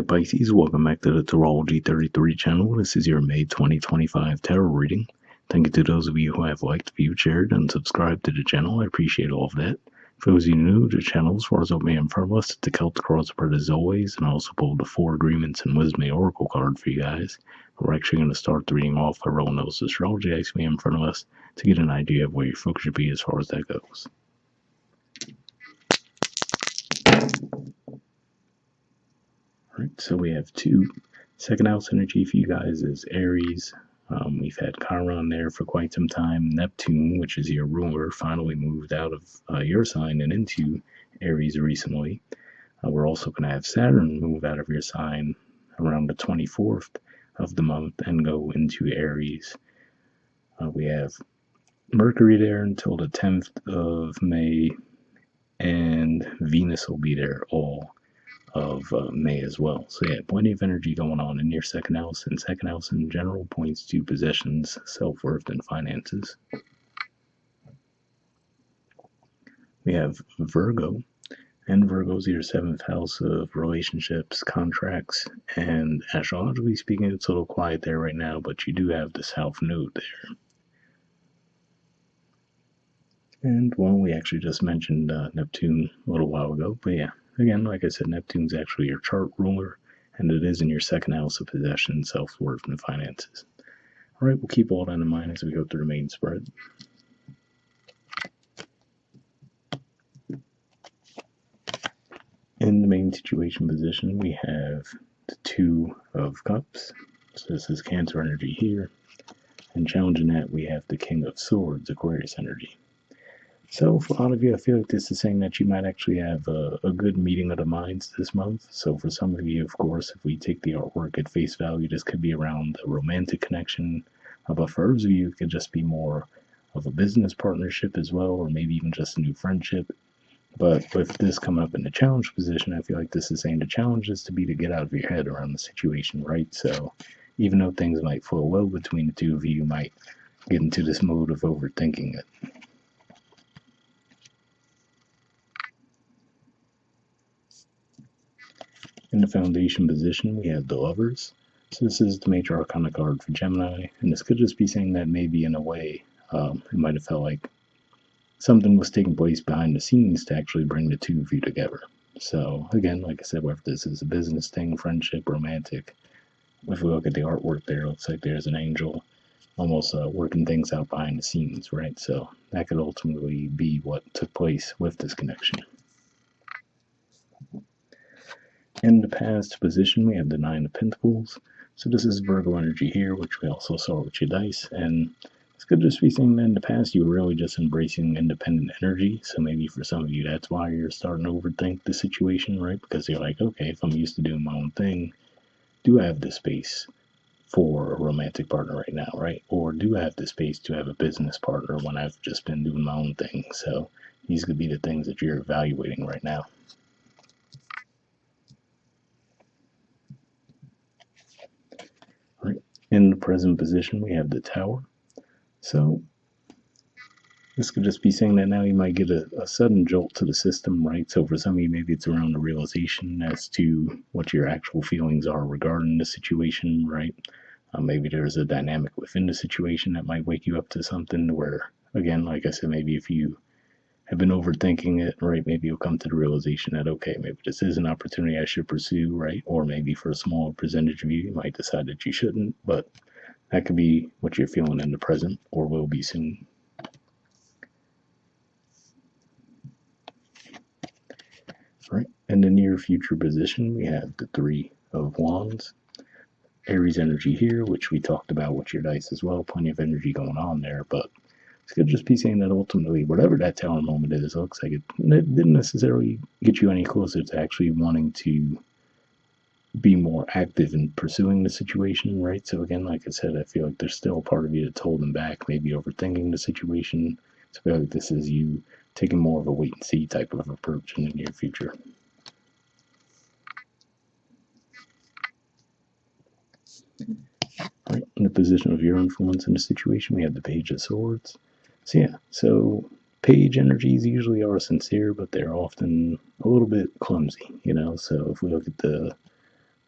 Hi Pisces, welcome back to the Astrology 33 channel. This is your May 2025 tarot reading. Thank you to those of you who have liked, viewed, shared, and subscribed to the channel. I appreciate all of that. For those of you new to the channel, as far as what may inform us, the Celtic Cross spread as always, and I also pulled the 4 Agreements and Wisdom Oracle card for you guys. We're actually going to start the reading off by rolling those astrology axes in front of us to get an idea of where your focus should be as far as that goes. Alright, so we have 2 second house energy for you guys is Aries. We've had Chiron there for quite some time. Neptune, which is your ruler, finally moved out of your sign and into Aries recently. We're also going to have Saturn move out of your sign around the 24th of the month and go into Aries. We have Mercury there until the 10th of May, and Venus will be there all of May as well. So yeah, plenty of energy going on in your second house, and second house in general points to possessions, self-worth, and finances. We have Virgo, and Virgo's your 7th house of relationships, contracts, and astrologically speaking, it's a little quiet there right now, but you do have the South Node there. And well, we actually just mentioned Neptune a little while ago, but yeah, again, like I said, Neptune's actually your chart ruler, and it is in your second house of possession, self-worth, and finances. All right, we'll keep all that in mind as we go through the main spread. In the main situation position, we have the 2 of Cups. So this is Cancer energy here. And challenging that, we have the King of Swords, Aquarius energy. So for a lot of you, I feel like this is saying that you might actually have a good meeting of the minds this month. So for some of you, of course, if we take the artwork at face value, this could be around a romantic connection. But for others of you, it could just be more of a business partnership as well, or maybe even just a new friendship. But with this coming up in the challenge position, I feel like this is saying the challenge is to get out of your head around the situation, right? So even though things might flow well between the two of you, you might get into this mode of overthinking it. In the foundation position, we have the Lovers. So this is the major arcana card for Gemini, and this could just be saying that maybe in a way, it might have felt like something was taking place behind the scenes to actually bring the two of you together. So again, like I said, whether this is a business thing, friendship, romantic, if we look at the artwork there, it looks like there's an angel almost working things out behind the scenes, right? So that could ultimately be what took place with this connection. In the past position, we have the 9 of Pentacles. So this is Virgo energy here, which we also saw with your dice. And this could just be saying that in the past you were really just embracing independent energy. So maybe for some of you, that's why you're starting to overthink the situation, right? Because you're like, okay, if I'm used to doing my own thing, do I have the space for a romantic partner right now, right? Or do I have the space to have a business partner when I've just been doing my own thing? So these could be the things that you're evaluating right now. Right. In the present position, we have the Tower. So this could just be saying that now you might get a sudden jolt to the system, right? So for some of you, maybe it's around the realization as to what your actual feelings are regarding the situation, right? Maybe there's a dynamic within the situation that might wake you up to something where, again, like I said, maybe if you have been overthinking it, right, maybe you'll come to the realization that, okay, maybe this is an opportunity I should pursue, right? Or maybe for a small percentage of you, you might decide that you shouldn't, but that could be what you're feeling in the present or will be soon. Right. In the near future position, we have the 3 of Wands. Aries energy here, which we talked about with your dice as well. Plenty of energy going on there, but it could just be saying that ultimately, whatever that Tower moment is, it looks like it didn't necessarily get you any closer to actually wanting to be more active in pursuing the situation, right? So again, like I said, I feel like there's still a part of you that's holding back, maybe overthinking the situation. So I feel like this is you taking more of a wait and see type of approach in the near future. Right, in the position of your influence in the situation, we have the Page of Swords. So yeah, so page energies usually are sincere, but they're often a little bit clumsy, you know? So if we look at the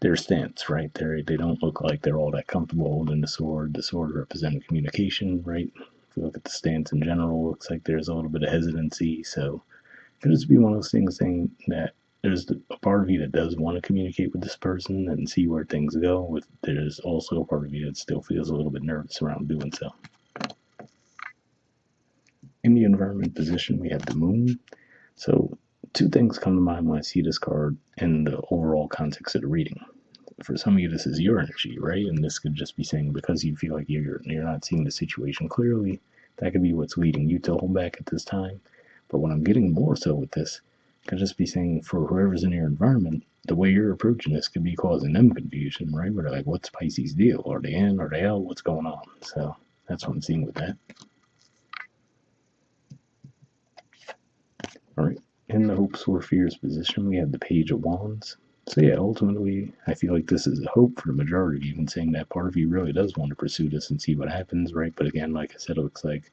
their stance, right? They don't look like they're all that comfortable holding the sword. The sword representing communication, right? If you look at the stance in general, it looks like there's a little bit of hesitancy. So it could just be one of those things saying that there's a part of you that does want to communicate with this person and see where things go. With there's also a part of you that still feels a little bit nervous around doing so. In the environment position, we have the moon. So two things come to mind when I see this card in the overall context of the reading. For some of you, this is your energy, right? And this could just be saying because you feel like you're not seeing the situation clearly, that could be what's leading you to hold back at this time. But what I'm getting more so with this could just be saying for whoever's in your environment, the way you're approaching this could be causing them confusion, right? Where they're like, what's Pisces' deal? Are they in? Are they out? What's going on? So that's what I'm seeing with that. All right. In the hopes or fears position, we have the Page of Wands. So yeah, ultimately, I feel like this is a hope for the majority of you, even saying that part of you really does want to pursue this and see what happens, right? But again, like I said, it looks like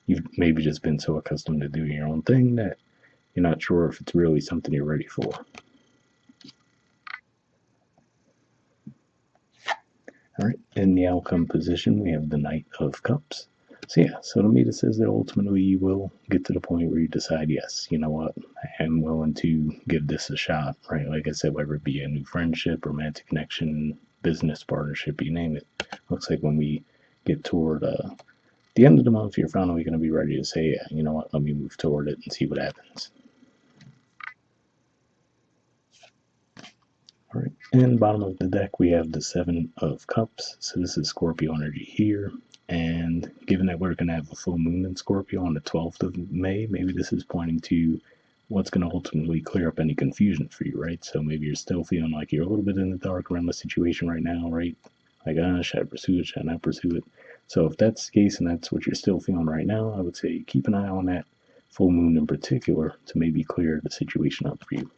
you've maybe just been so accustomed to doing your own thing that you're not sure if it's really something you're ready for. All right, in the outcome position, we have the Knight of Cups. So yeah, so to me, this says that ultimately you will get to the point where you decide, yes, you know what, I am willing to give this a shot, right? Like I said, whether it be a new friendship, romantic connection, business partnership, you name it. Looks like when we get toward the end of the month, you're finally going to be ready to say, yeah, you know what, let me move toward it and see what happens. All right, and bottom of the deck, we have the Seven of Cups. So this is Scorpio energy here. And given that we're going to have a full moon in Scorpio on the 12th of May, maybe this is pointing to what's going to ultimately clear up any confusion for you, right? So maybe you're still feeling like you're a little bit in the dark around the situation right now, right? Like, should I pursue it? Should I not pursue it? So if that's the case and that's what you're still feeling right now, I would say keep an eye on that full moon in particular to maybe clear the situation up for you.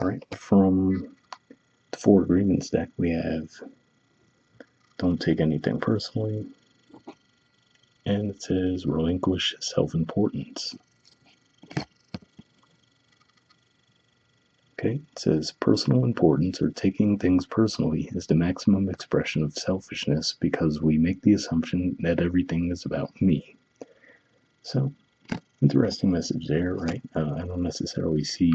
All right, from the Four Agreements deck, we have don't take anything personally, and it says relinquish self-importance. Okay, it says personal importance or taking things personally is the maximum expression of selfishness because we make the assumption that everything is about me. So, interesting message there, right? I don't necessarily see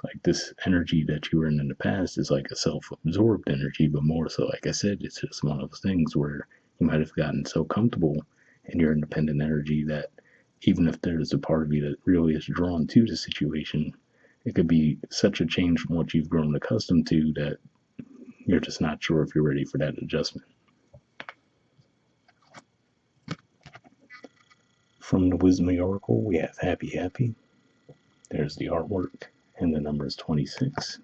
like this energy that you were in the past is like a self-absorbed energy, but more so, like I said, it's just one of those things where you might have gotten so comfortable in your independent energy that even if there's a part of you that really is drawn to the situation, it could be such a change from what you've grown accustomed to that you're just not sure if you're ready for that adjustment. From the Wisdom Oracle, we have Happy Happy. There's the artwork, and the number is 26. Let's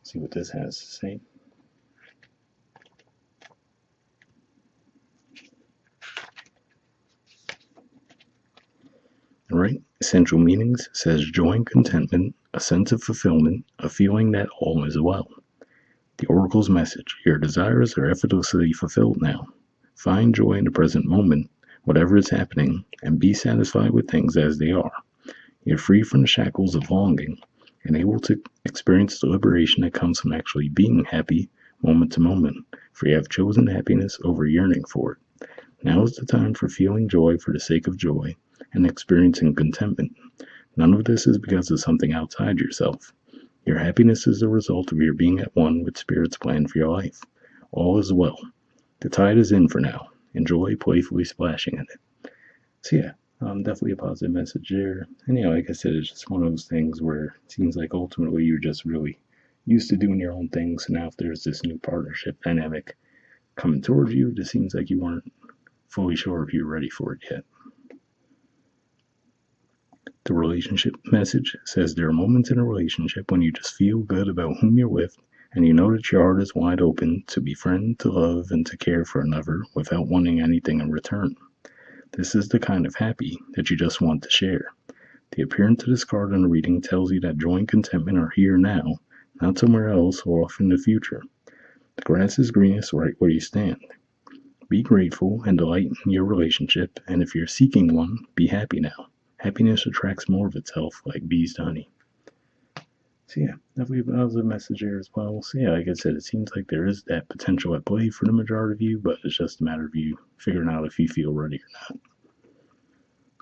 see what this has to say. All right, essential meanings says joy and contentment, a sense of fulfillment, a feeling that all is well. The Oracle's message, your desires are effortlessly fulfilled now. Find joy in the present moment, whatever is happening, and be satisfied with things as they are. You're free from the shackles of longing and able to experience the liberation that comes from actually being happy moment to moment, for you have chosen happiness over yearning for it. Now is the time for feeling joy for the sake of joy and experiencing contentment. None of this is because of something outside yourself. Your happiness is the result of your being at one with Spirit's plan for your life. All is well. The tide is in for now. Enjoy playfully splashing in it. So yeah, definitely a positive message there. And like I said, it's just one of those things where it seems like ultimately you're just really used to doing your own thing. So now if there's this new partnership dynamic coming towards you, it just seems like you weren't fully sure if you were ready for it yet. The relationship message says there are moments in a relationship when you just feel good about whom you're with, and you know that your heart is wide open to befriend, to love, and to care for another without wanting anything in return. This is the kind of happy that you just want to share. The appearance of this card in the reading tells you that joy and contentment are here now, not somewhere else or off in the future. The grass is greenest right where you stand. Be grateful and delight in your relationship, and if you're seeking one, be happy now. Happiness attracts more of itself like bees to honey. So yeah, definitely a positive message here as well. So yeah, like I said, it seems like there is that potential at play for the majority of you, but it's just a matter of you figuring out if you feel ready or not.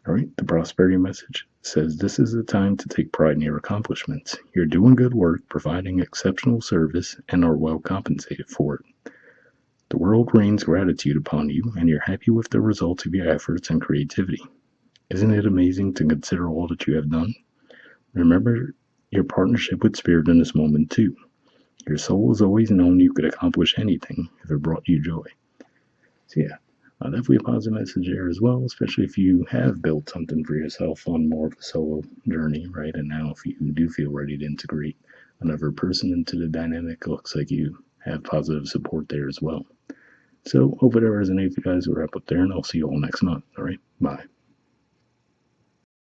All right, the prosperity message says this is the time to take pride in your accomplishments. You're doing good work, providing exceptional service, and are well compensated for it. The world rains gratitude upon you, and you're happy with the results of your efforts and creativity. Isn't it amazing to consider all that you have done? Remember your partnership with Spirit in this moment, too. Your soul has always known you could accomplish anything if it brought you joy. So, yeah, definitely a positive message there as well, especially if you have built something for yourself on more of a solo journey, right? And now, if you do feel ready to integrate another person into the dynamic, it looks like you have positive support there as well. So, hope it resonates with you guys. We're up there, and I'll see you all next month. All right, bye.